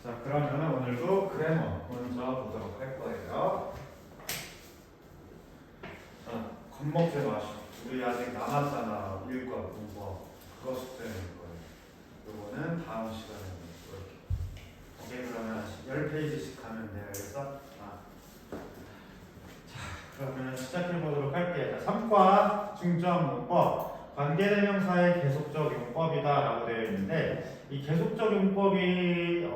자, 그러면 오늘도 그래머 먼저 보도록 할 거예요. 자, 겁먹지 마시고. 우리 아직 남았잖아. 일과 문법. 그거 숙제할 거예요. 요거는 다음 시간에 볼게요. 오케이, 그러면 10페이지씩 가면 돼요. 알겠어? 그러면 시작해 보도록 할게요. 3과 중점 문법. 관계대명사의 계속적 용법이다라고 되어 있는데 이 계속적 용법이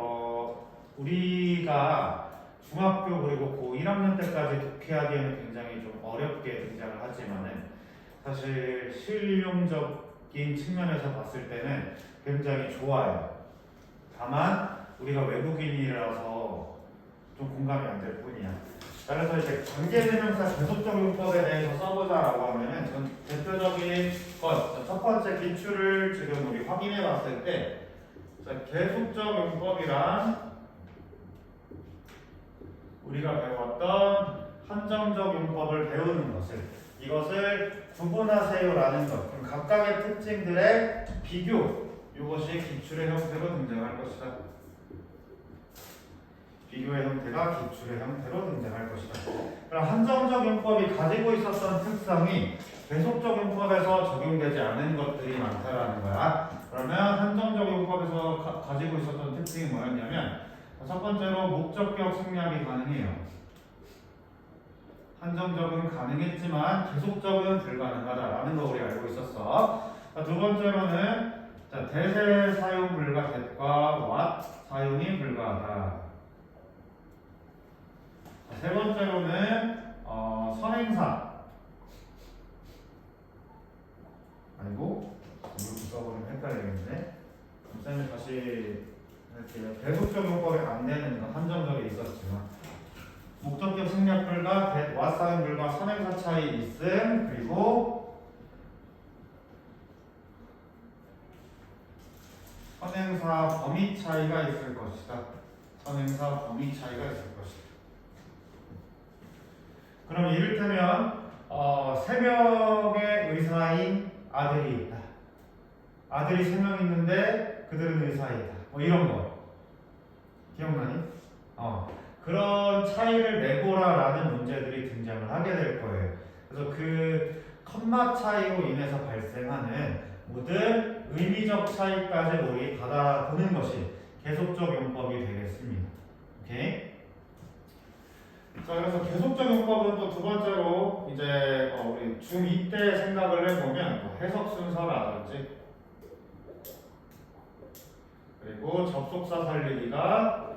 우리가 중학교 그리고 고 1학년 때까지 독해하기에는 굉장히 좀 어렵게 등장을 하지만은 사실 실용적인 측면에서 봤을 때는 굉장히 좋아요. 다만 우리가 외국인이라서 좀 공감이 안 될 뿐이야. 그래서 이제 관계대명사 계속적 용법에 대해서 써보자라고 하면은 전 대표적인 것, 첫 번째 기출을 지금 우리 확인해 봤을 때, 계속적 용법이란 우리가 배웠던 한정적 용법을 배우는 것을, 이것을 구분하세요라는 것, 그럼 각각의 특징들의 비교, 이것이 기출의 형태로 등장할 것이다. 비교의 형태가 기출의 형태로 등장할 것이다. 그럼 한정적 용법이 가지고 있었던 특성이 계속적 용법에서 적용되지 않은 것들이 많다라는 거야. 그러면 한정적 용법에서 가지고 있었던 특징이 뭐였냐면 첫 번째로 목적격 생략이 가능해요. 한정적은 가능했지만 계속적은 불가능하다라는 거 우리 알고 있었어. 두 번째로는 대세 사용 불가 that과 what 사용이 불가하다. 세 번째로는 선행사. 아니고 이렇게 써버리면 헷갈리겠는데. 쌤이 다시 할게요. 계속적 용법에 안 되는 건 한정적이 있었지만 목적격 생략 불가, that, what 사용 불가, 선행사 차이 있음, 그리고 선행사 범위 차이가 있을 것이다. 선행사 범위 차이가 있을 것이다. 그럼 이를테면 3명의 의사인 아들이 있다. 아들이 3명 있는데 그들은 의사이다. 뭐 이런 거 기억나니? 그런 차이를 내보라라는 문제들이 등장을 하게 될 거예요. 그래서 그 컴마 차이로 인해서 발생하는 모든 의미적 차이까지 우리 받아보는 것이 계속적 용법이 되겠습니다. 오케이? 자, 그래서 계속적 용법은 또 두 번째로 이제 우리 중2 때 생각을 해보면 해석 순서라든지 그리고 접속사 살리기가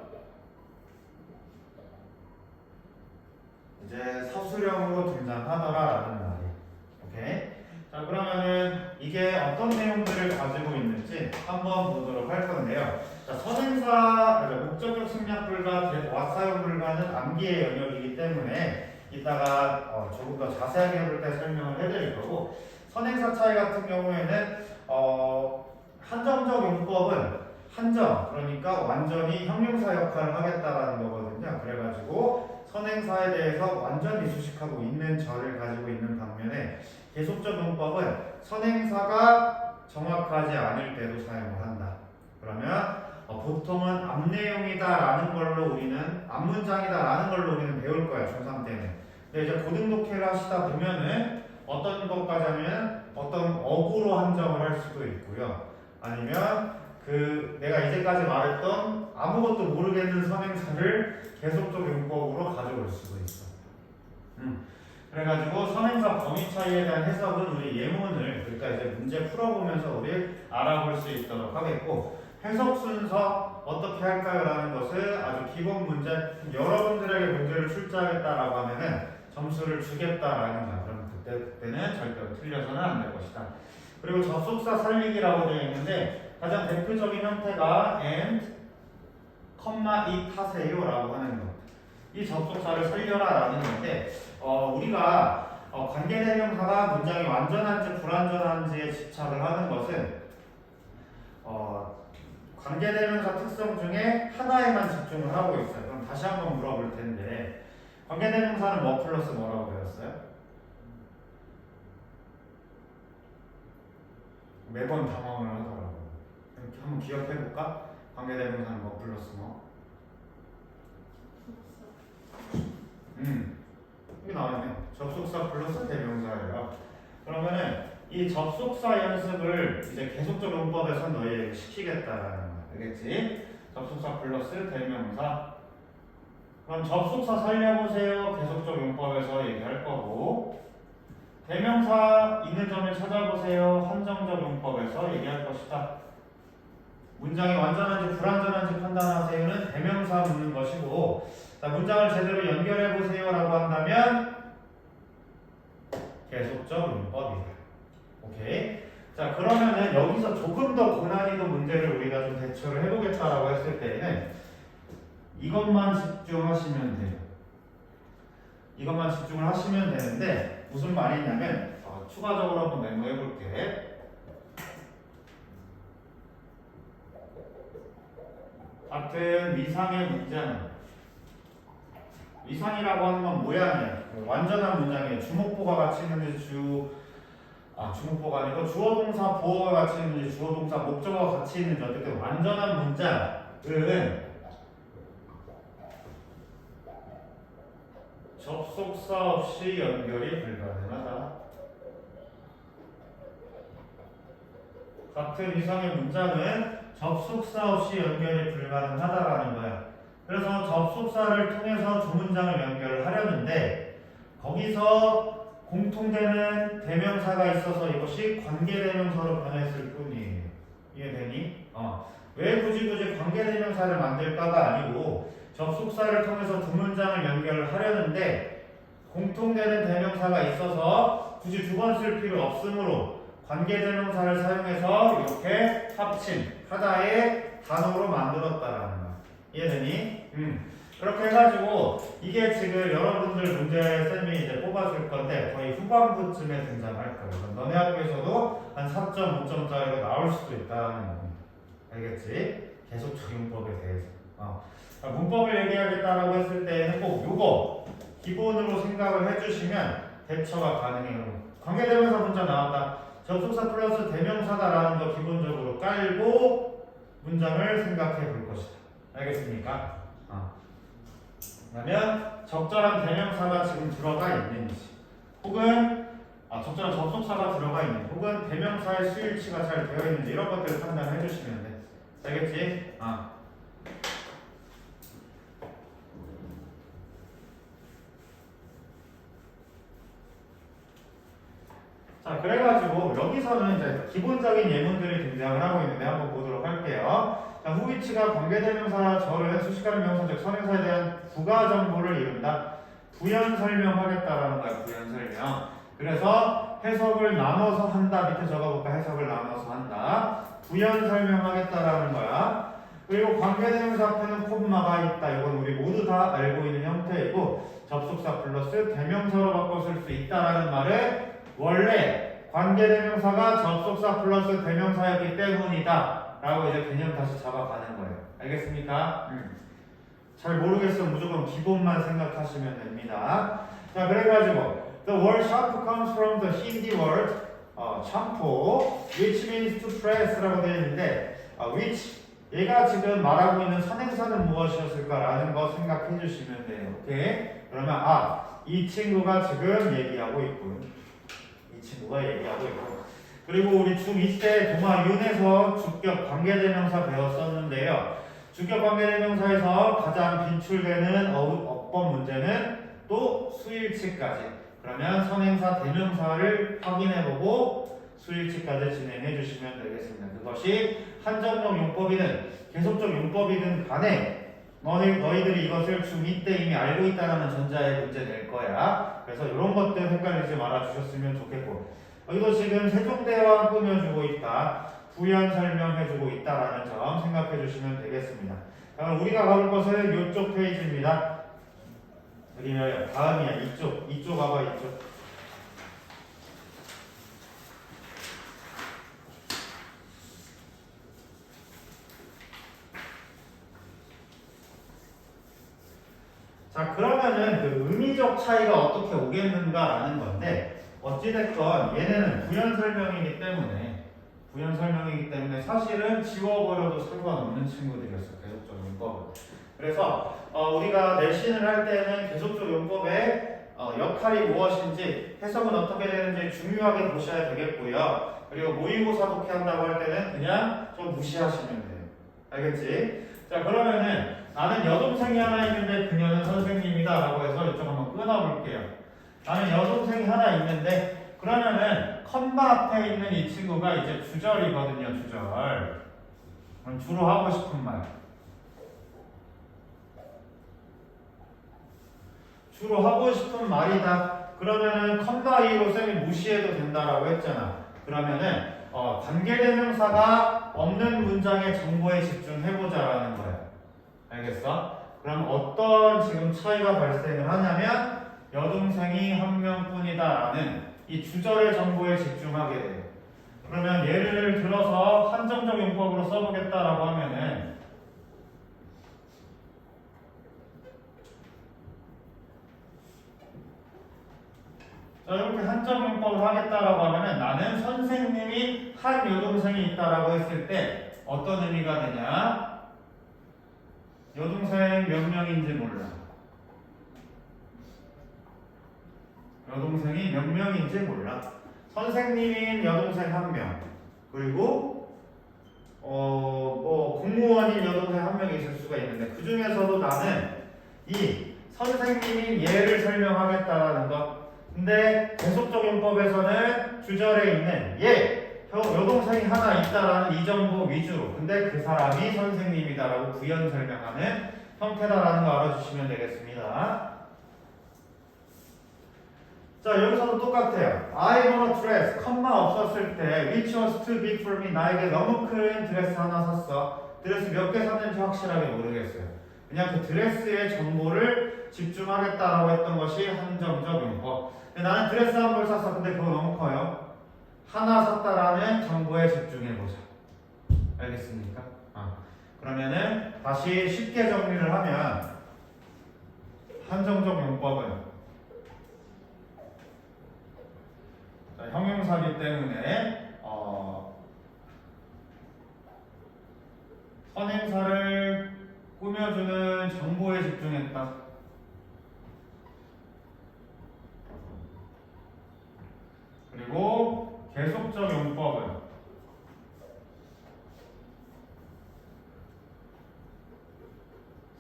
이제 서술형으로 등장하더라라는 말이에요. 오케이? 자, 그러면은 이게 어떤 내용들을 가지고 있는지 한번 보도록 할 건데요. 자, 선행사, 목적격 생략 불가, what 사용 불가는 암기의 영역이기 때문에 이따가 조금 더 자세하게 해볼 때 설명을 해드릴 거고, 선행사 차이 같은 경우에는 한정적 용법은 한정, 그러니까 완전히 형용사 역할을 하겠다라는 거거든요. 그래가지고 선행사에 대해서 완전히 수식하고 있는 절을 가지고 있는 반면에 계속적 용법은 선행사가 정확하지 않을 때도 사용을 한다. 그러면 보통은 앞내용이다라는 걸로 우리는 앞문장이다라는 걸로 우리는 배울 거야 중3 때는. 근데 이제 고등독해를 하시다 보면은 어떤 것까지 하면 어떤 어구로 한정을 할 수도 있고요. 아니면 내가 이제까지 말했던 아무것도 모르겠는 선행사를 계속적 용법으로 가져올 수도 있어. 그래가지고 선행사 범위 차이에 대한 해석은 우리 예문을 그러니까 이제 문제 풀어보면서 우리 알아볼 수 있도록 하겠고, 해석 순서 어떻게 할까요? 라는 것을 아주 기본 문제, 여러분들에게 문제를 출제하겠다라고 하면은 점수를 주겠다라는 거야. 그럼 그때는 절대로 틀려서는 안 될 것이다. 그리고 접속사 살리기라고 되어 있는데 가장 대표적인 형태가 and, it 하세요 라고 하는 것. 이 접속사를 살려라 라는 건데 우리가 관계대명사가 문장이 완전한지 불완전한지에 집착을 하는 것은 관계대명사 특성 중에 하나에만 집중을 하고 있어요. 그럼 다시 한번 물어볼 텐데 관계대명사는 뭐 플러스 뭐라고 배웠어요? 매번 당황을 하더라고요. 이렇게 한번 기억해볼까? 관계대명사는 뭐 플러스 뭐? 여기 나와있네. 접속사 플러스 대명사예요. 그러면은 이 접속사 연습을 이제 계속적 용법에서 너희에게 시키겠다라는 거야. 알겠지? 접속사 플러스 대명사. 그럼 접속사 살려보세요. 계속적 용법에서 얘기할 거고, 대명사 있는 점을 찾아보세요. 한정적 용법에서 얘기할 것이다. 문장이 완전한지 불완전한지 판단하세요는 대명사 묻는 것이고, 자, 문장을 제대로 연결해보세요 라고 한다면 계속적 용법이다. 오케이? 자, 그러면은 여기서 조금 더 고난이도 문제를 우리가 좀 대처를 해보겠다라고 했을 때에는 이것만 집중하시면 돼요. 이것만 집중을 하시면 되는데, 무슨 말이냐면 추가적으로 한번 메모해 볼게. 같은 위상의 문장, 위상이라고 하는 건 모양이야. 완전한 문장이에요. 주목보가 같이 있는지 주목보가 아니고 주어동사 보어가 같이 있는지 주어동사 목적어가 같이 있는지 어쨌든 완전한 문장은 접속사 없이 연결이 불가능하다. 같은 이상의 문장은 접속사 없이 연결이 불가능하다라는 거야. 그래서 접속사를 통해서 두 문장을 연결을 하려는데 거기서 공통되는 대명사가 있어서 이것이 관계대명사로 변했을 뿐이에요. 이해되니? 왜 굳이 관계대명사를 만들까가 아니고 접속사를 통해서 두 문장을 연결을 하려는데 공통되는 대명사가 있어서 굳이 두 번 쓸 필요 없으므로 관계대명사를 사용해서 이렇게 합친 하나의 단어로 만들었다라는 거야. 이해되니? 그렇게 해가지고 이게 지금 여러분들 문제 쌤이 이제 뽑아줄 건데 거의 후반부쯤에 등장할 거예요. 너네 학교에서도 한 4.5점짜리가 나올 수도 있다는 거. 알겠지? 계속적 용법에 대해서. 문법을 얘기하겠다라고 했을 때에는 꼭 요거 기본으로 생각을 해주시면 대처가 가능해요. 관계대명사 문장 나왔다. 접속사 플러스 대명사다라는 거 기본적으로 깔고 문장을 생각해 볼 것이다. 알겠습니까? 그러면 적절한 대명사가 지금 들어가 있는지, 혹은 적절한 접속사가 들어가 있는지, 혹은 대명사의 수일치가 잘 되어 있는지 이런 것들을 판단해 주시면 돼. 알겠지? 자, 그래가지고 여기서는 이제 기본적인 예문들이 등장을 하고 있는데 한번 보도록 할게요. 자, 후위치가 관계대명사 절은 수식하는 명사 즉 선행사에 대한 부가 정보를 이룬다. 부연 설명하겠다라는 거야. 부연 설명. 그래서 해석을 나눠서 한다. 밑에 적어볼까? 해석을 나눠서 한다. 부연 설명하겠다라는 거야. 그리고 관계대명사 앞에는 콤마가 있다. 이건 우리 모두 다 알고 있는 형태이고 접속사 플러스 대명사로 바꿔 쓸 수 있다라는 말을 원래 관계대명사가 접속사 플러스 대명사였기 때문이다 라고 이제 개념 다시 잡아가는 거예요. 알겠습니까? 잘 모르겠으면 무조건 기본만 생각하시면 됩니다. 자, 그래가지고 The word shampoo comes from the Hindi word shampoo which means to press 라고 되어 있는데 which 얘가 지금 말하고 있는 선행사는 무엇이었을까라는 거 생각해 주시면 돼요. 오케이? 그러면 이 친구가 지금 얘기하고 있군. 이 친구가 얘기하고 있고. 그리고 우리 중2 때 동아윤에서 주격 관계대명사 배웠었는데요. 주격 관계대명사에서 가장 빈출되는 어법 문제는 또 수일치까지. 그러면 선행사 대명사를 확인해보고 수일치까지 진행해 주시면 되겠습니다. 그것이 한정적 용법이든 계속적 용법이든 간에 너희들이 이것을 중2 때 이미 알고 있다는 전자의 문제 낼 거야. 그래서 이런 것들 헷갈리지 말아 주셨으면 좋겠고, 이거 지금 세종대왕 꾸며주고 있다, 부연 설명해주고 있다라는 점 생각해 주시면 되겠습니다. 그럼 우리가 가볼 것은 이쪽 페이지입니다. 여기 다음이야. 이쪽 가봐. 이쪽. 자, 그러면은 그 의미적 차이가 어떻게 오겠는가라는 건데, 어찌됐건 얘네는 부연 설명이기 때문에 사실은 지워버려도 상관없는 친구들이었어. 계속적 용법은. 그래서 우리가 내신을 할 때는 계속적 용법의 역할이 무엇인지 해석은 어떻게 되는지 중요하게 보셔야 되겠고요. 그리고 모의고사 독해한다고 할 때는 그냥 좀 무시하시면 돼요. 알겠지? 자, 그러면은 나는 여동생이 하나 있는데 그녀는 선생님이다 라고 해서 이쪽 한번 끊어볼게요. 나는 여동생이 하나 있는데 그러면은 컴마 앞에 있는 이 친구가 이제 주절이거든요. 주절. 그럼 주로 하고 싶은 말. 주로 하고 싶은 말이다. 그러면은 컴마 이후로 쌤이 무시해도 된다라고 했잖아. 그러면은 관계대명사가 없는 문장의 정보에 집중해보자라는 거야. 알겠어? 그럼 어떤 지금 차이가 발생을 하냐면 여동생이 한 명뿐이다라는 이 주절의 정보에 집중하게 돼요. 그러면 예를 들어서 한정적 용법으로 써보겠다라고 하면은 자, 이렇게 한정 용법을 하겠다라고 하면은 나는 선생님이 한 여동생이 있다라고 했을 때 어떤 의미가 되냐? 여동생 몇 명인지 몰라. 여동생이 몇 명인지 몰라. 선생님인 여동생 한 명. 그리고 뭐 공무원인 여동생 한 명이 있을 수가 있는데 그 중에서도 나는 이 선생님인 얘를 설명하겠다라는 것. 근데 계속적 용법에서는 주절에 있는 얘 여동생이 하나 있다라는 이 정보 위주로. 근데 그 사람이 선생님이다라고 부연 설명하는 형태다라는 거 알아주시면 되겠습니다. 자, 여기서도 똑같아요. I want a dress. 컴마 없었을 때 which was too big for me. 나에게 너무 큰 드레스 하나 샀어. 드레스 몇 개 샀는지 확실하게 모르겠어요. 그냥 그 드레스의 정보를 집중하겠다라고 했던 것이 한정적 용법. 나는 드레스 한 벌 샀어. 근데 그거 너무 커요. 하나 샀다라는 정보에 집중해보자. 알겠습니까? 그러면은 다시 쉽게 정리를 하면 한정적 용법은 형용사기 때문에 선행사를 꾸며주는 정보에 집중했다. 그리고 계속적 용법은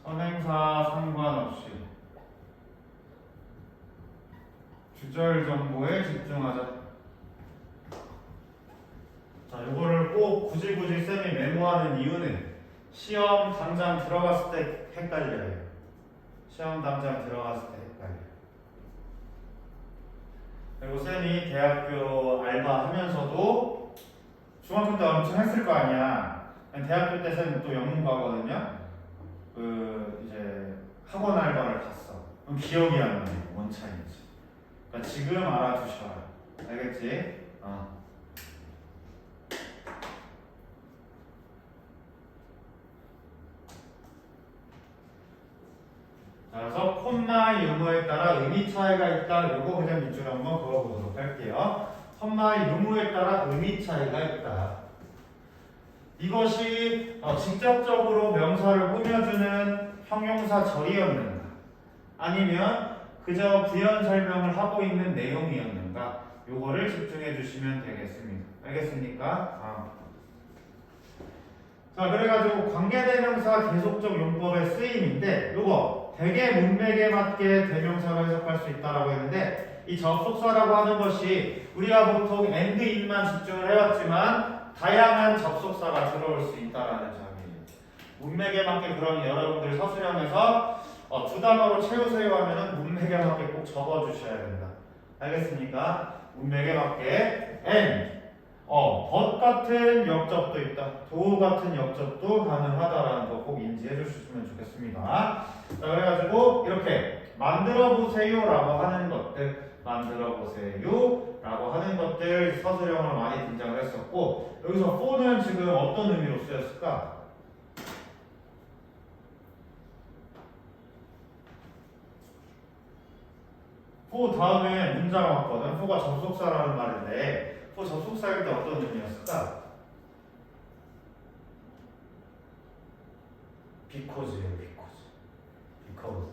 선행사 상관없이 주절 정보에 집중하자. 자, 요거를 꼭 굳이 쌤이 메모하는 이유는 시험 당장 들어갔을 때 헷갈려요. 시험 당장 들어갔을 때 헷갈려요. 그리고 쌤이 대학교 알바 하면서도 중학교 때 엄청 했을 거 아니야. 대학교 때 쌤은 또 영문과거든요. 이제 학원 알바를 갔어. 그럼 기억이 안 나요. 뭔 차이인지. 그러니까 지금 알아두셔야. 알겠지? 그래서 콤마 유무에 따라 의미 차이가 있다. 요거 그냥 밑줄 한번 그어보도록 할게요. 콤마 유무에 따라 의미 차이가 있다. 이것이 직접적으로 명사를 꾸며주는 형용사 절이었는가? 아니면 그저 부연 설명을 하고 있는 내용이었는가? 요거를 집중해 주시면 되겠습니다. 알겠습니까? 자, 그래가지고 관계대명사 계속적 용법의 쓰임인데 요거 대개 문맥에 맞게 대명사로 해석할 수 있다라고 했는데 이 접속사라고 하는 것이 우리가 보통 and in만 집중을 해왔지만 다양한 접속사가 들어올 수 있다라는 점이에요. 문맥에 맞게 그런 여러분들 서술형에서 두 단어로 채우세요 하면은 문맥에 맞게 꼭 적어주셔야 된다. 알겠습니까? 문맥에 맞게 and but 같은 역접도 있다. do 같은 역접도 가능하다라는 거 꼭 인지해 주셨으면 좋겠습니다. 자, 그래가지고 이렇게 만들어 보세요라고 하는 것들, 만들어 보세요라고 하는 것들 서술형으로 많이 등장을 했었고 여기서 for는 지금 어떤 의미로 쓰였을까? for 다음에 문자가 왔거든. for가 접속사라는 말인데 for 접속사일 때 어떤 의미였을까? because예요, because. because.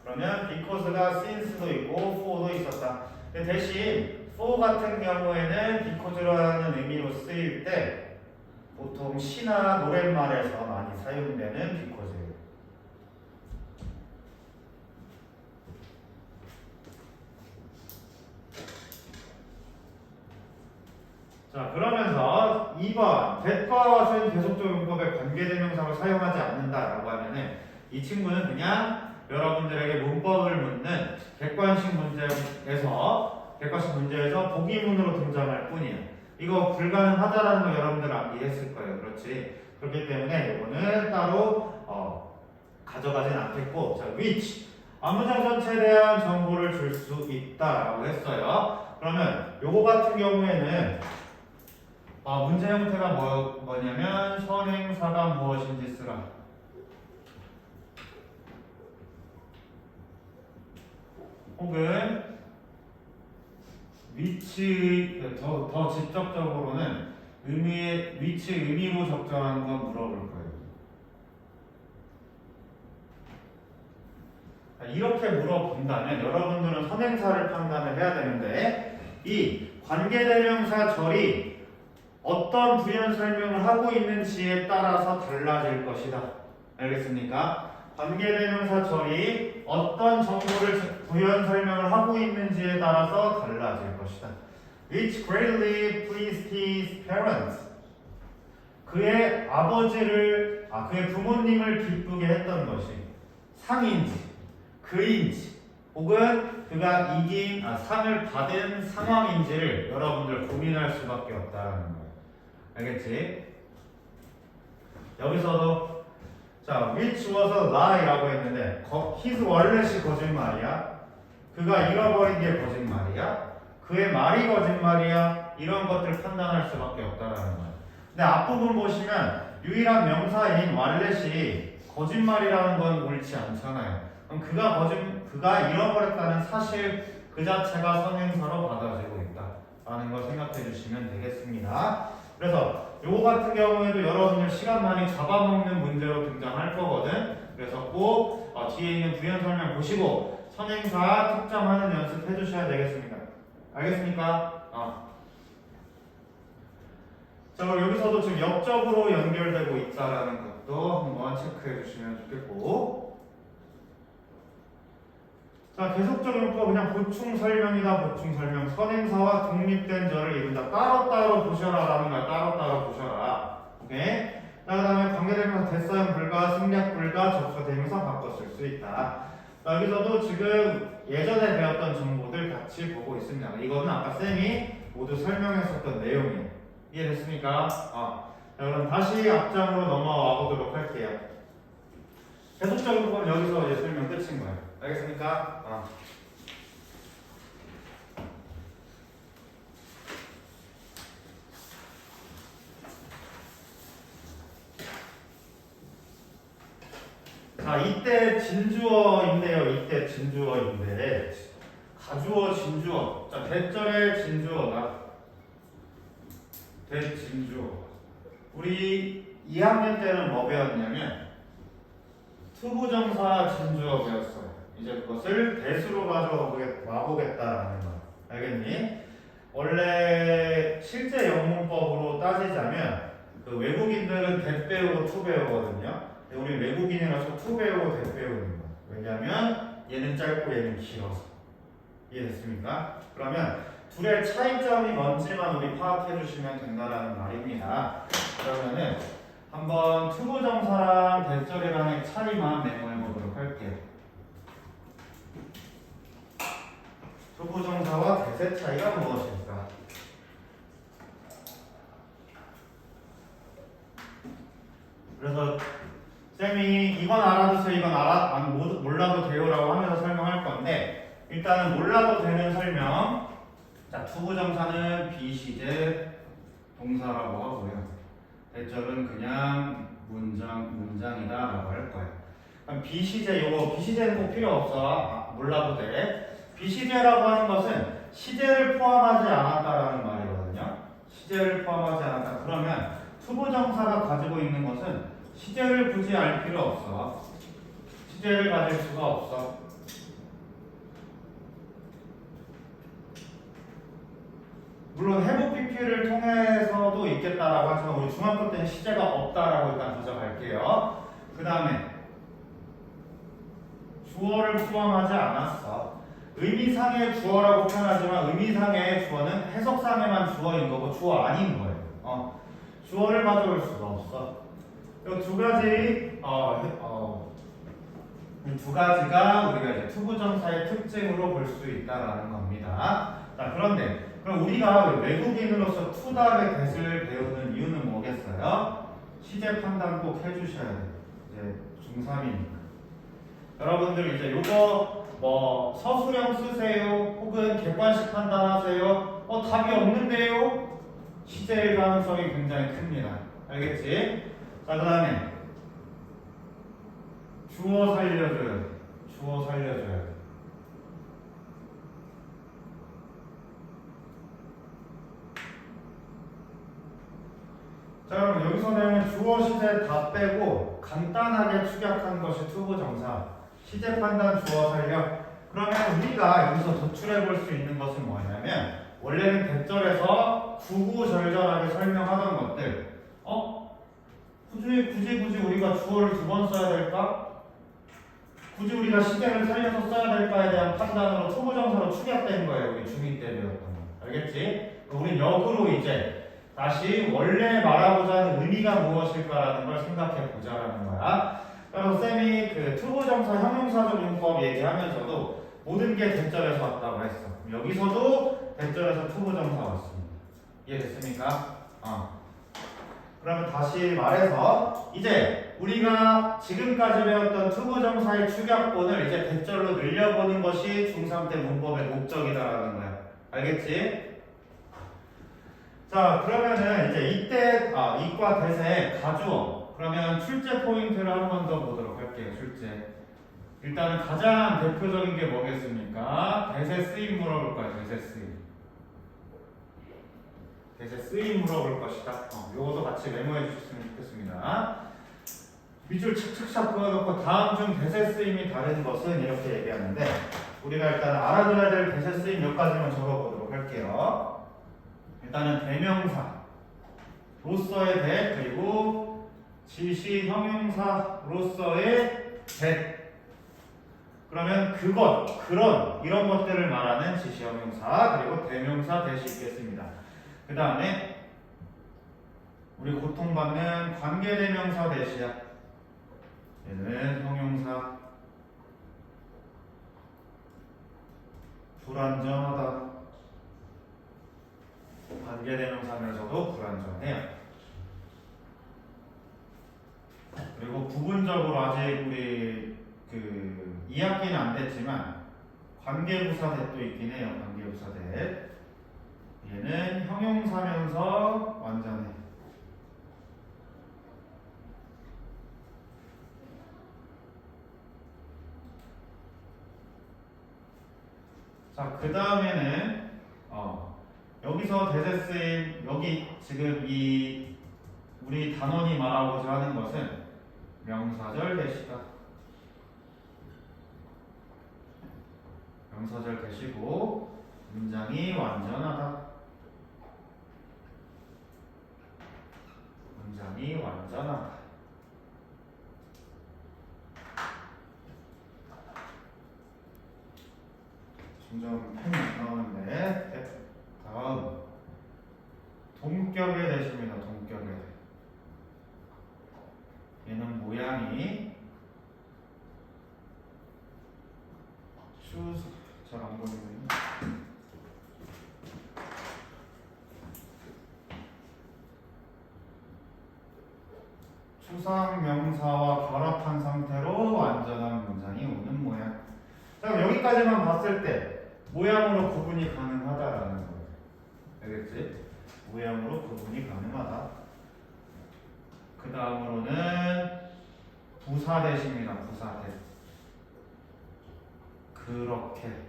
그러면 because가 since도 있고 for도 있었다. 대신 for 같은 경우에는 because라는 의미로 쓰일 때 보통 시나 노랫말에서 많이 사용되는 because예요. 자, 그러면서 2번 that과 what은 계속적 용법에 관계대명사로 사용하지 않는다라고 하면은 이 친구는 그냥 여러분들에게 문법을 묻는 객관식 문제에서 보기문으로 등장할 뿐이에요. 이거 불가능하다라는 거 여러분들 이해했을 거예요. 그렇지? 그렇기 때문에 이거는 따로 가져가진 않겠고, 자, which 암문장 전체에 대한 정보를 줄 수 있다라고 했어요. 그러면 요거 같은 경우에는 문제 형태가 뭐냐면 선행사가 무엇인지 쓰라. 혹은 which 더 직접적으로는 which 의미로 적절한 건 물어볼 거예요. 이렇게 물어본다면 여러분들은 선행사를 판단을 해야 되는데 이 관계대명사 절이 어떤 부연 설명을 하고 있는지에 따라서 달라질 것이다. 알겠습니까? 관계대명사 절이 어떤 정보를 부연 설명을 하고 있는지에 따라서 달라질 것이다. Which greatly pleased his parents. 그의 그의 부모님을 기쁘게 했던 것이 상인지, 그인지, 혹은 그가 상을 받은 상황인지를 여러분들 고민할 수밖에 없다는 거예요. 알겠지? 여기서도 자, which was a lie라고 했는데 his wallet이 거짓말이야? 그가 잃어버린 게 거짓말이야? 그의 말이 거짓말이야? 이런 것들을 판단할 수밖에 없다라는 거예요. 근데 앞부분 보시면 유일한 명사인 wallet이 거짓말이라는 건 옳지 않잖아요. 그럼 그가 잃어버렸다는 사실 그 자체가 선행사로 받아지고 있다라는 걸 생각해 주시면 되겠습니다. 그래서 요거 같은 경우에도 여러분들 시간 많이 잡아먹는 문제로 등장할 거거든. 그래서 꼭 뒤에 있는 부연 설명 보시고 선행사 특정하는 연습 해주셔야 되겠습니다. 알겠습니까? 자, 그럼 여기서도 지금 역적으로 연결되고 있다라는 것도 한번 체크해 주시면 좋겠고. 자, 계속적 용법 그냥 보충 설명이다. 보충 설명. 선행사와 독립된 절을 이룬다. 따로따로 보셔라라는 말. 따로따로 보셔라. 오케이? 자, 그 다음에 관계대명사 대사용 불가, 생략 불가, 접수 대명사 바꿔 쓸 수 있다. 자, 여기서도 지금 예전에 배웠던 정보들 같이 보고 있습니다. 이거는 아까 쌤이 모두 설명했었던 내용이에요. 이해됐습니까? 자, 그럼 다시 앞장으로 넘어와 보도록 할게요. 계속적 용법은 여기서 이제 설명 끝인 거예요. 알겠습니까? 자, 이때 진주어인데요. 이때 진주어인데 가주어, 진주어. 자, 대절의 진주어다. 대진주어. 우리 2학년 때는 뭐 배웠냐면 투부정사 진주어 배웠어요. 이제 그것을 대수로 가져와보겠다라는 거. 알겠니? 원래 실제 영문법으로 따지자면 그 외국인들은 대 배우고 투 배우거든요. 우리 외국인이라서 투 배우고 대 배우는 거예요. 왜냐하면 얘는 짧고 얘는 길어서. 이해됐습니까? 그러면 둘의 차이점이 뭔지만 우리 파악해 주시면 된다라는 말입니다. 그러면은 한번 투부정사랑 대절이랑의 차이만 메모해 보도록 할게요. 투부정사와 대세 차이가 무엇일까? 그래서 쌤이 이건 알아두세요, 이건 몰라도 돼요라고 하면서 설명할 건데 일단은 몰라도 되는 설명. 자, 투부정사는 비시제 동사라고 하고요. 대절은 그냥 문장이다라고 할 거예요. 그럼 비시제는 꼭 필요 없어. 몰라도 돼. 비시제라고 하는 것은 시제를 포함하지 않았다라는 말이거든요. 시제를 포함하지 않았다. 그러면 투부정사가 가지고 있는 것은 시제를 굳이 알 필요 없어. 시제를 가질 수가 없어. 물론 해부 PP를 통해서도 있겠다라고 하지만 우리 중학교 때는 시제가 없다라고 일단 가져갈게요. 그 다음에 주어를 포함하지 않았어. 의미상의 주어라고 표현하지만 의미상의 주어는 해석상에만 주어인 거고 주어 아닌 거예요. 주어를 가져올 수가 없어. 이 두 가지 이 두 가지가 우리가 이제 투부정사의 특징으로 볼 수 있다라는 겁니다. 자, 그런데 그럼 우리가 외국인으로서 투답의 get을 배우는 이유는 뭐겠어요? 시제 판단 꼭 해주셔야 돼요. 이제 중3이니까. 여러분들 이제 요거 뭐 서술형 쓰세요 혹은 객관식 판단하세요 답이 없는데요 시제일 가능성이 굉장히 큽니다. 알겠지? 자, 그 다음에 주어 살려줘야 돼. 주어 살려줘야 돼. 자, 그럼 여기서는 주어 시제 다 빼고 간단하게 축약한 것이 투부정사. 시제 판단 주어 살려. 그러면 우리가 여기서 도출해 볼 수 있는 것은 뭐냐면 원래는 대절에서 구구절절하게 설명하던 것들 굳이 우리가 주어를 두 번 써야 될까? 굳이 우리가 시제를 살려서 써야 될까에 대한 판단으로 투부정사로 축약된 거예요. 우리 중2 때 배웠던 거. 알겠지? 우린 역으로 이제 다시 원래 말하고자 하는 의미가 무엇일까라는 걸 생각해 보자라는 거야. 그래서 쌤이 그 투부정사 형용사적 용법 얘기하면서도 모든 게 대절에서 왔다고 했어. 여기서도 대절에서 투부정사 왔습니다. 이해됐습니까? 그러면 다시 말해서 이제 우리가 지금까지 배웠던 투부정사의 축약본을 이제 대절로 늘려보는 것이 중3 때 문법의 목적이다라는 거야. 알겠지? 자, 그러면은 이제 이때 이과 대세 가주어 그러면 출제 포인트를 한 번 더 보도록 할게요. 출제. 일단은 가장 대표적인 게 뭐겠습니까? 대세 쓰임 물어볼 거야. 대세 쓰임. 대세 쓰임 물어볼 것이다. 요것도 같이 메모해 주셨으면 좋겠습니다. 밑줄 착착착 그어놓고 다음 중 대세 쓰임이 다른 것은 이렇게 얘기하는데 우리가 일단 알아둬야 될 대세 쓰임 몇 가지만 적어보도록 할게요. 일단은 대명사로서의 대 그리고 지시 형용사로서의 대. 그러면 그것, 그런 이런 것들을 말하는 지시 형용사 그리고 대명사 대시 있겠습니다. 그 다음에 우리 고통받는 관계대명사 대시야. 얘는 형용사. 불완전하다. 관계대명사면서도 불완전해요. 그리고 부분적으로 아직 우리 2학기는 안 됐지만 관계부사대도 있긴 해요. 관계부사대. 얘는 형용사면서 완전해. 자, 그 다음에는 여기서 대세쓰임 여기 지금 이 우리 단원이 말하고자 하는 것은 명사절 대시다. 명사절 대시고 문장이 완전하다. 문장이 완전하다. 점점 펜이 나오는데 다음 동격의 대시입니다. 동격의 대. 얘는 모양이 잘 안 보이네요. 추상 명사와 결합한 상태로 완전한 문장이 오는 모양. 자, 그럼 여기까지만 봤을 때 모양으로 구분이 가능하다라는 거예요. 알겠지? 모양으로 구분이 가능하다. 그 다음으로는 부사대시입니다. 부사대. 그렇게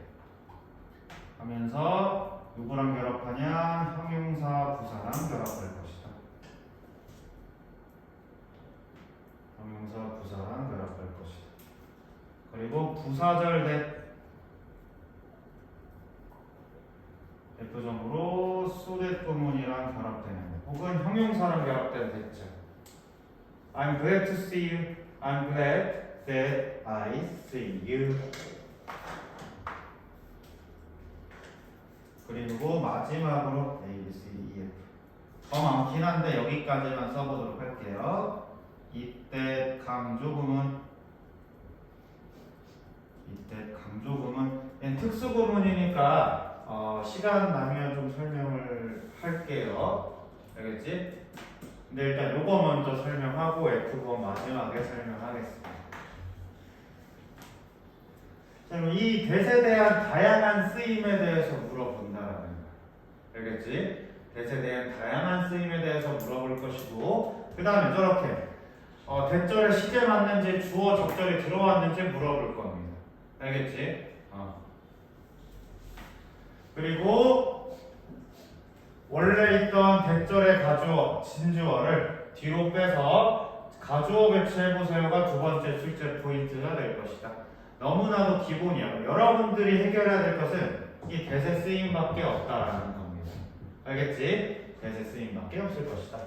하면서 누구랑 결합하냐? 형용사 부사랑 결합할 것이다. 형용사 부사랑 결합할 것이다. 부사절 대표적으로 so that 구문이랑 결합되는 혹은 형용사랑 결합된 됐죠. I'm glad to see you. I'm glad that I see you. 그리고 마지막으로 A, B, C, D, E, F. 더 많긴 한데 여기까지만 써보도록 할게요. 이때 강조구문 얘는 특수구문이니까 시간 나면 좀 설명을 할게요. 알겠지? 근데 일단 요거 먼저 설명하고 F9 마지막에 설명하겠습니다. 자, 그럼 이 대에 대한 다양한 쓰임에 대해서 물어본다라는 거야. 알겠지? 대에 대한 다양한 쓰임에 대해서 물어볼 것이고, 그 다음에 저렇게 대절에 시제 맞는지 주어 적절히 들어왔는지 물어볼 겁니다. 알겠지? 그리고 원래 있던 대절의 가주어, 진주어를 뒤로 빼서 가주어 배치해보세요가 두 번째 출제 포인트가 될 것이다. 너무나도 기본이야. 여러분들이 해결해야 될 것은 이 대세 쓰임밖에 없다라는 겁니다. 알겠지? 대세 쓰임밖에 없을 것이다.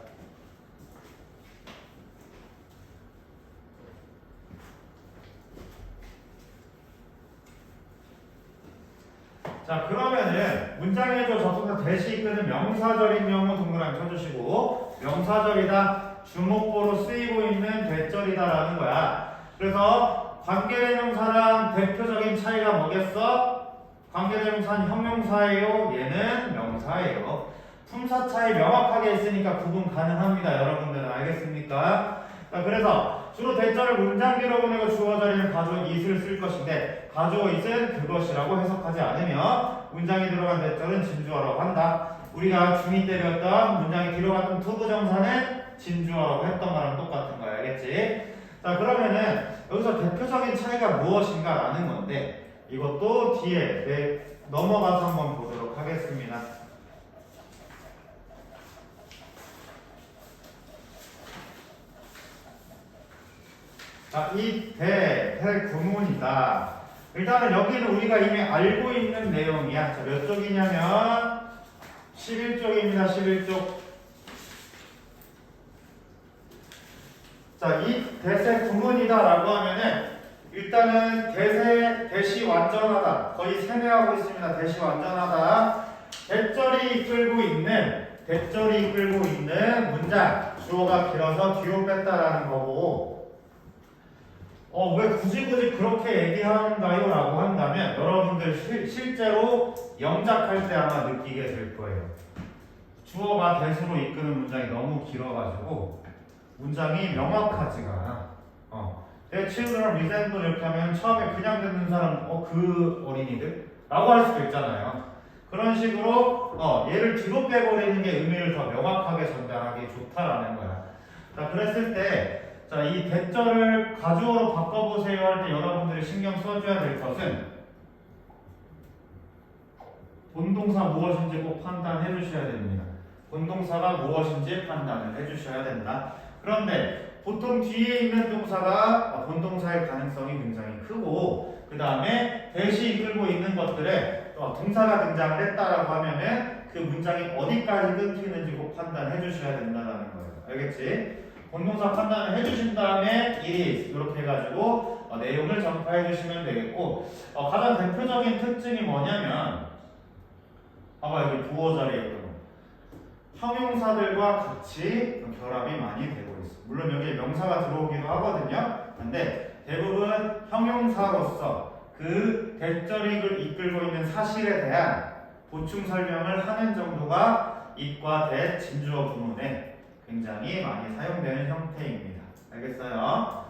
자, 그러면은 문장에서 접속사 대시 이끄는 명사절인 경우 동그라미 쳐주시고, 명사절이다, 주목보로 쓰이고 있는 대절이다라는 거야. 그래서 관계대명사랑 대표적인 차이가 뭐겠어? 관계대명사는 형용사예요, 얘는 명사예요. 품사 차이 명확하게 있으니까 구분 가능합니다. 여러분들은 알겠습니까? 자, 그래서 주로 대절을 문장 뒤로 보내고 주어 자리는 가주어 it을 쓸 것인데, 가주어 it은 그것이라고 해석하지 않으며 문장에 들어간 대절은 진주어라고 한다. 우리가 중2 때 배웠던 문장에 뒤로 갔던 투부정사는 진주어라고 했던 거랑 똑같은 거야. 알겠지? 자, 그러면은 여기서 대표적인 차이가 무엇인가 라는 건데, 이것도 뒤에 넘어가서 한번 보도록 하겠습니다. 자, 이 대구문이다. 일단은 여기는 우리가 이미 알고 있는 내용이야. 자, 몇 쪽이냐면 11쪽입니다. 11쪽. 자, 이 대세 구문이다라고 하면은 일단은 대시 완전하다. 거의 세뇌하고 있습니다. 대시 완전하다. 대절이 이끌고 있는 문장. 주어가 길어서 뒤로 뺐다라는 거고. 왜 굳이 그렇게 얘기하는가요? 라고 한다면 여러분들 실제로 영작할 때 아마 느끼게 될 거예요. 주어가 대수로 이끄는 문장이 너무 길어가지고 문장이 명확하지가 않아. Their children resemble 이렇게 하면 처음에 그냥 듣는 사람 그 어린이들? 라고 할 수도 있잖아요. 그런 식으로 얘를 뒤로 빼버리는 게 의미를 더 명확하게 전달하기 좋다라는 거야. 자, 그랬을 때 자, 이 대절을 가주어로 바꿔보세요 할 때 여러분들이 신경 써줘야 될 것은 본동사 무엇인지 꼭 판단해 주셔야 됩니다. 본동사가 무엇인지 판단을 해 주셔야 된다. 그런데 보통 뒤에 있는 동사가 본동사일 가능성이 굉장히 크고, 그 다음에 대시 이끌고 있는 것들에 동사가 등장을 했다라고 하면은 그 문장이 어디까지 끊기는지 꼭 판단해 주셔야 된다는 거예요. 알겠지? 본동사 판단을 해주신 다음에 is 이렇게 해가지고 내용을 전파해 주시면 되겠고, 가장 대표적인 특징이 뭐냐면 봐봐, 여기 부어 자리에 있던 형용사들과 같이 결합이 많이 되고 있어. 물론 여기에 명사가 들어오기도 하거든요. 근데 대부분 형용사로서 그 대절을 이끌고 있는 사실에 대한 보충 설명을 하는 정도가 it과 that 진주어 구문에 굉장히 많이 사용되는 형태입니다. 알겠어요?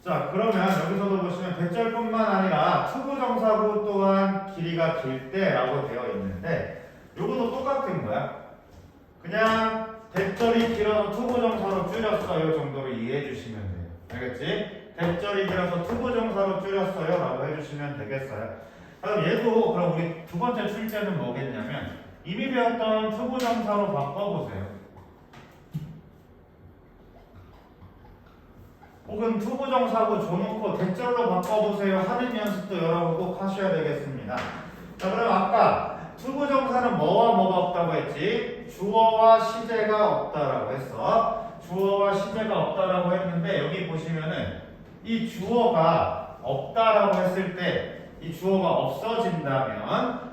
자, 그러면 여기서도 보시면 대절뿐만 아니라 투부정사구 또한 길이가 길 때라고 되어 있는데, 요것도 똑같은 거야. 그냥 대절이 길어서 투부정사로 줄였어요 정도로 이해해 주시면 돼요. 알겠지? 대절이 길어서 투부정사로 줄였어요 라고 해주시면 되겠어요. 그럼 얘도, 그럼 우리 두 번째 출제는 뭐겠냐면 이미 배웠던 투부정사로 바꿔보세요. 혹은 투부정사고 줘놓고 대절로 바꿔보세요 하는 연습도 여러분 꼭 하셔야 되겠습니다. 자, 그럼 아까 투부정사는 뭐와 뭐가 없다고 했지? 주어와 시제가 없다라고 했어. 주어와 시제가 없다라고 했는데 여기 보시면은 이 주어가 없다라고 했을 때 이 주어가 없어진다면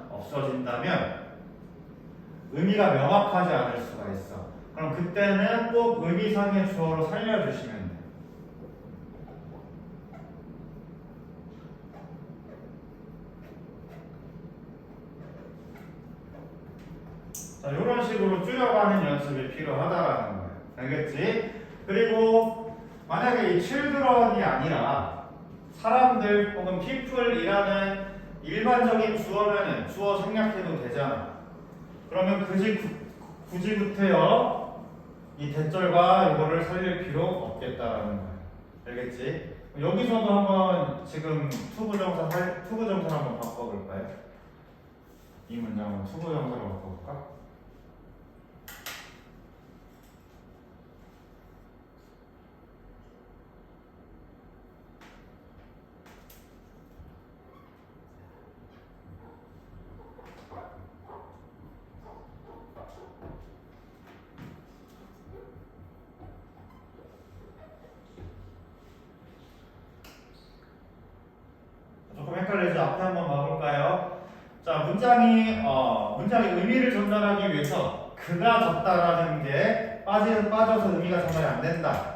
의미가 명확하지 않을 수가 있어. 그럼 그때는 꼭 의미상의 주어로 살려주시면 돼. 자, 이런 식으로 줄여가는 연습이 필요하다라는 거야. 알겠지? 그리고 만약에 이 children이 아니라 사람들 혹은 people이라는 일반적인 주어면은 주어 생략해도 되잖아. 그러면 굳이부터요 이 대절과 이거를 살릴 필요 없겠다라는 거야. 알겠지? 여기서도 한번 지금 투부정사 한번 바꿔볼까요? 이 문장은 투부정사로 바꿔볼까? 조금 헷갈리죠? 앞에 한번 봐볼까요? 자, 문장이 의미를 전달하기 위해서 그가 졌다라는 게 빠져서 의미가 전달이 안 된다.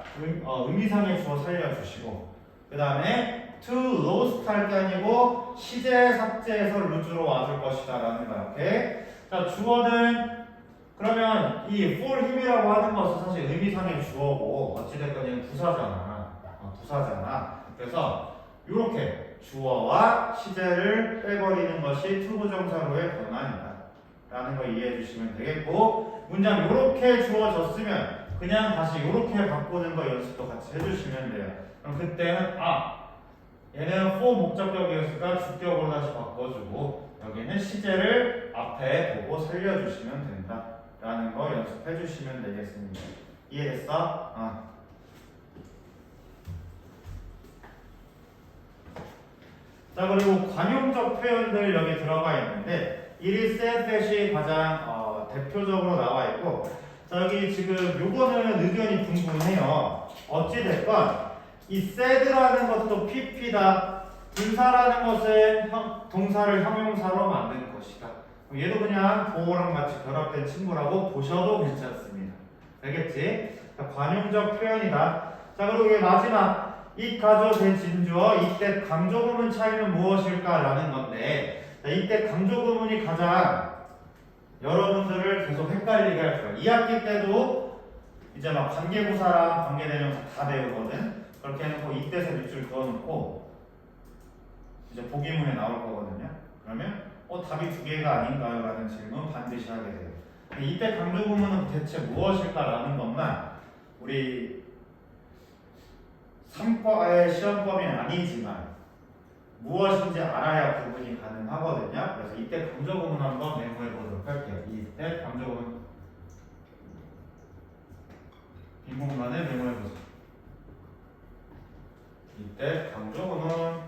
의미상의 주어 살려주시고, 그 다음에 to lost 할 게 아니고 시제 삭제해서 루즈로 와줄 것이다라는 거야. 오케이? 자, 주어는 그러면 이 for him이라고 하는 것은 사실 의미상의 주어고 어찌됐건 얘는 부사잖아. 그래서 이렇게 주어와 시제를 빼버리는 것이 투부정사로의 권한이다 라는 거 이해해 주시면 되겠고, 문장 이렇게 주어졌으면 그냥 다시 이렇게 바꾸는 거 연습도 같이 해주시면 돼요. 그럼 그때는 얘는 for 목적격이었으니까 주격으로 다시 바꿔주고 여기는 시제를 앞에 보고 살려주시면 된다 라는 거 연습해 주시면 되겠습니다. 이해됐어? 자, 그리고 관용적 표현들 여기 들어가 있는데 it is said that이 가장 대표적으로 나와 있고, 자, 여기 지금 요거는 의견이 분분해요. 어찌됐건 이 said라는 것도 pp다. 분사라는 것은 동사를 형용사로 만든 것이다. 얘도 그냥 보호랑 같이 결합된 친구라고 보셔도 괜찮습니다. 알겠지? 자, 관용적 표현이다. 자, 그리고 마지막 이 가조 된 진주어 이때 강조 구문 차이는 무엇일까 라는 건데, 자, 이때 강조 구문이 가장 여러분들을 계속 헷갈리게 할 거예요. 2학기 때도 이제 막 관계부사랑 관계대명사 다 배우거든. 그렇게 해놓고 이때서 밑줄 그어놓고 이제 보기문에 나올 거거든요. 그러면 답이 두 개가 아닌가요? 라는 질문 반드시 하게 돼요. 이때 강조 구문은 대체 무엇일까 라는 것만 우리 3과의 시험법이 아니지만 무엇인지 알아야 구분이 가능하거든요. 그래서 이때 강조 구문 한번 메모해 보도록 할게요. 이때 강조 구문 빈 공간에 메모해 보세요. 이때 강조 구문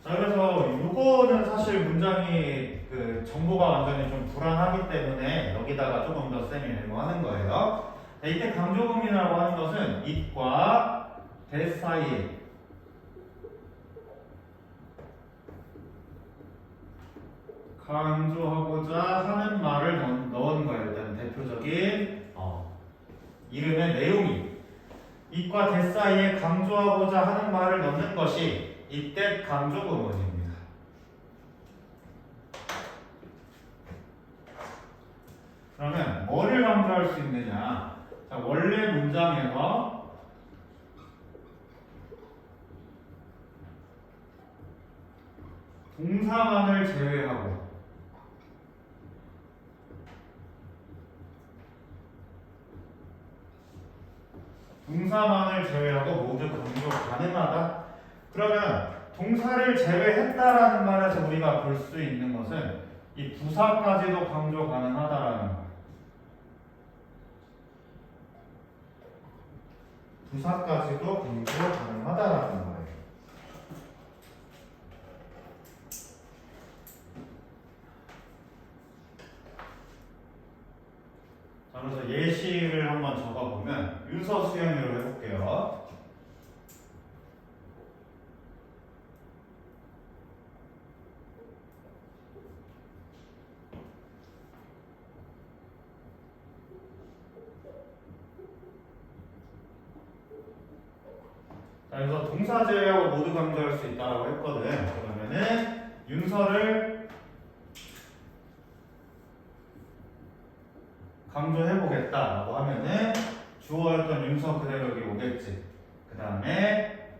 자, 그래서 이거는 사실 문장이 정보가 완전히 좀 불안하기 때문에 여기다가 조금 더 쌤이 메모하는 거예요. 자, 이때 강조구문이라고 하는 것은 it과 that 사이에 강조하고자 하는 말을 넣은 거예요. 일단 대표적인 이름의 내용이 it과 that 사이에 강조하고자 하는 말을 넣는 것이 이때 강조구문입니다. 그러면 뭐를 강조할 수 있느냐? 자, 원래 문장에서 동사만을 제외하고 모두 강조 가능하다. 그러면 동사를 제외했다라는 말에서 우리가 볼 수 있는 것은 이 부사까지도 강조 가능하다라는 거예요. 부사까지도 강조 가능하다라는 거예요. 자, 그래서 예시를 한번 적어보면 윤서 수연으로 해볼게요. 자, 그래서 동사 제외하고 모두 강조할 수 있다라고 했거든. 그러면은 윤서를 강조해보겠다라고 하면은 주어였던 윤서 그대로 여기 오겠지. 그 다음에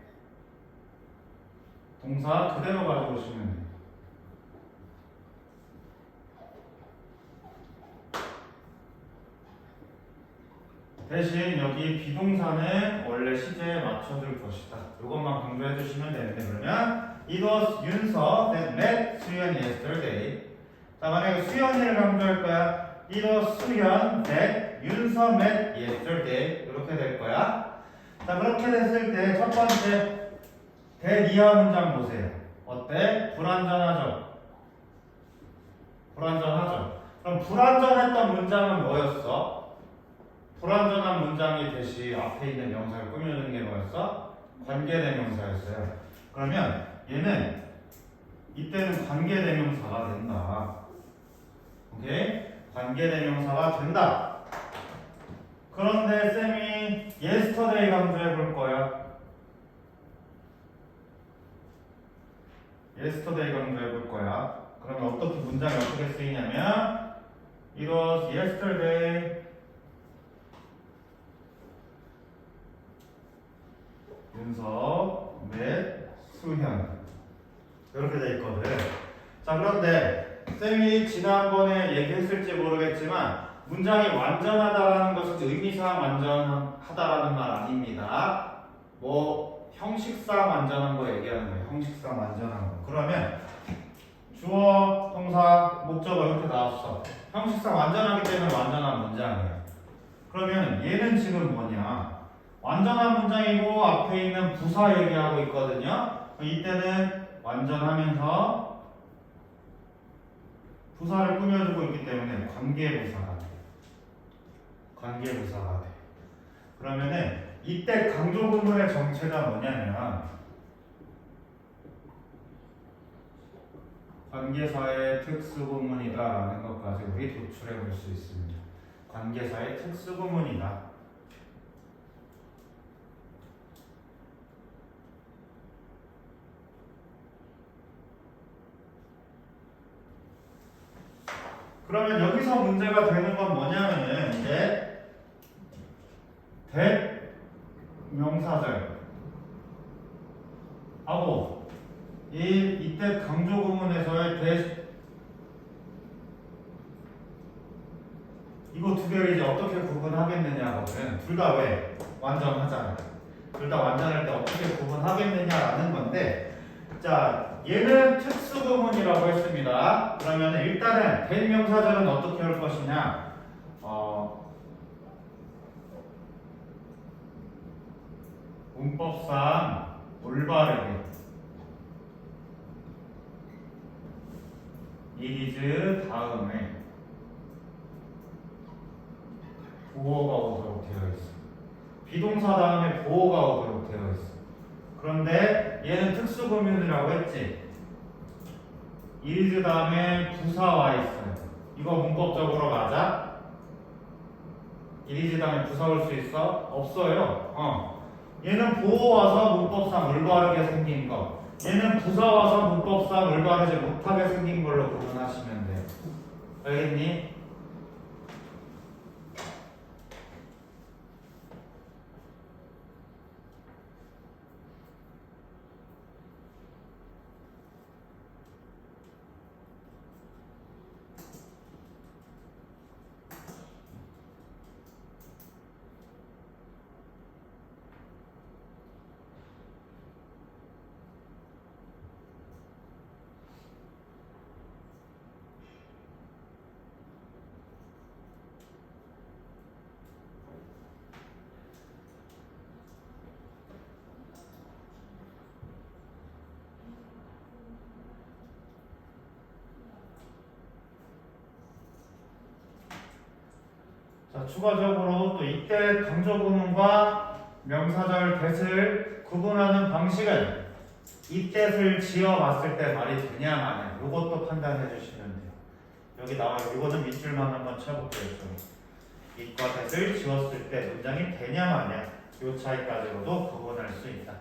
동사 그대로 가져오시면 돼요. 대신 여기 비동사는 원래 시제에 맞춰줄 것이다. 이것만 강조해 주시면 되는데, 그러면 It was 윤서 that met 수연 yesterday. 자, 만약에 수연이를 강조할 거야. It was 수연 that 윤서 met yesterday. 이렇게 될 거야. 자, 그렇게 됐을 때 첫 번째 대리아 문장 보세요. 어때? 불완전하죠? 불완전하죠? 그럼 불완전했던 문장은 뭐였어? 불완전한 문장이 대시 앞에 있는 명사를 꾸며주는 게 뭐였어? 관계대명사였어요. 그러면 얘는 이때는 관계대명사가 된다. 오케이? 관계대명사가 된다. 그런데 쌤이 yesterday 강조해 볼 거야. yesterday 강조해 볼 거야. 그러면 어떻게 문장이 어떻게 쓰이냐면 It was yesterday 윤서 met 수현 이렇게 돼 있거든. 자, 그런데 쌤이 지난번에 얘기했을지 모르겠지만 문장이 완전하다라는 것은 의미상 완전하다라는 말 아닙니다. 뭐 형식상 완전한 거 얘기하는 거예요. 형식상 완전한 거. 그러면 주어, 동사, 목적어 이렇게 나왔어. 형식상 완전하기 때문에 완전한 문장이에요. 그러면 얘는 지금 뭐냐? 완전한 문장이고 앞에 있는 부사 얘기하고 있거든요. 이때는 완전하면서 부사를 꾸며주고 있기 때문에 관계부사가 돼. 관계부사가 돼. 그러면은 이때 강조 구문의 정체가 뭐냐면 관계사의 특수구문이다라는 것까지 우리 도출해 볼 수 있습니다. 관계사의 특수구문이다. 그러면 여기서 문제가 되는 건 뭐냐면은 이제 대명사절 하고 이때 강조 구문에서의 이거 두 개를 이제 어떻게 구분하겠느냐거든. 둘 다 왜? 완전하잖아. 둘 다 완전할 때 어떻게 구분하겠느냐라는 건데, 자, 얘는 특수구문이라고 했습니다. 그러면 일단은 대명사절은 어떻게 할 것이냐? 문법상 올바르게 이리즈 다음에 보어가 오도록 되어 있어. 비동사 다음에 보어가 오도록 되어 있어. 그런데 얘는 특수구문이라고 했지. 이리즈 다음에 부사 와 있어요. 이거 문법적으로 맞아? 이리즈 다음에 부사 올 수 있어? 없어요. 얘는 보어 와서 문법상 올바르게 생긴 거. 얘는 부사 와서 문법상 올바르지 못하게 생긴 걸로 구분하시면 돼요. 알겠니? 자, 추가적으로 또 이때 강조구문과 명사절 that을 구분하는 방식은 이 that을 지어봤을 때 말이 되냐 마냐 요것도 판단해 주시면 돼요. 여기 나와요. 이거는 밑줄만 한번 쳐볼게요. it과 that을 지웠을 때 문장이 되냐 마냐 요 차이까지로도 구분할 수 있다.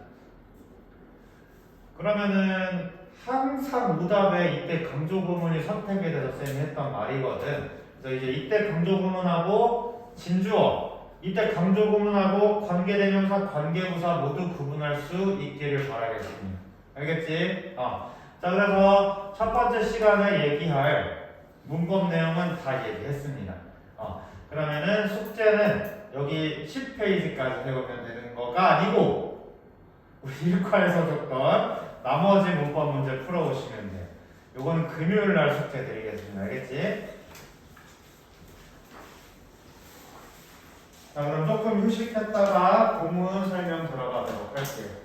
그러면은 항상 오답에 이때 강조구문이 선택이 돼서 쌤이 했던 말이거든. 그래서 이제 이때 강조구문하고 진주어, 이때 강조구문하고 관계대명사, 관계부사 모두 구분할 수 있기를 바라겠습니다. 알겠지? 자, 그래서 첫 번째 시간에 얘기할 문법 내용은 다 얘기했습니다. 그러면은 숙제는 여기 10페이지까지 배우면 되는 거가 아니고 우리 1과에서 줬던 나머지 문법 문제 풀어오시면 돼요. 요거는 금요일 날 숙제 드리겠습니다. 알겠지? 자, 그럼 조금 휴식했다가 본문 설명 들어가도록 할게요.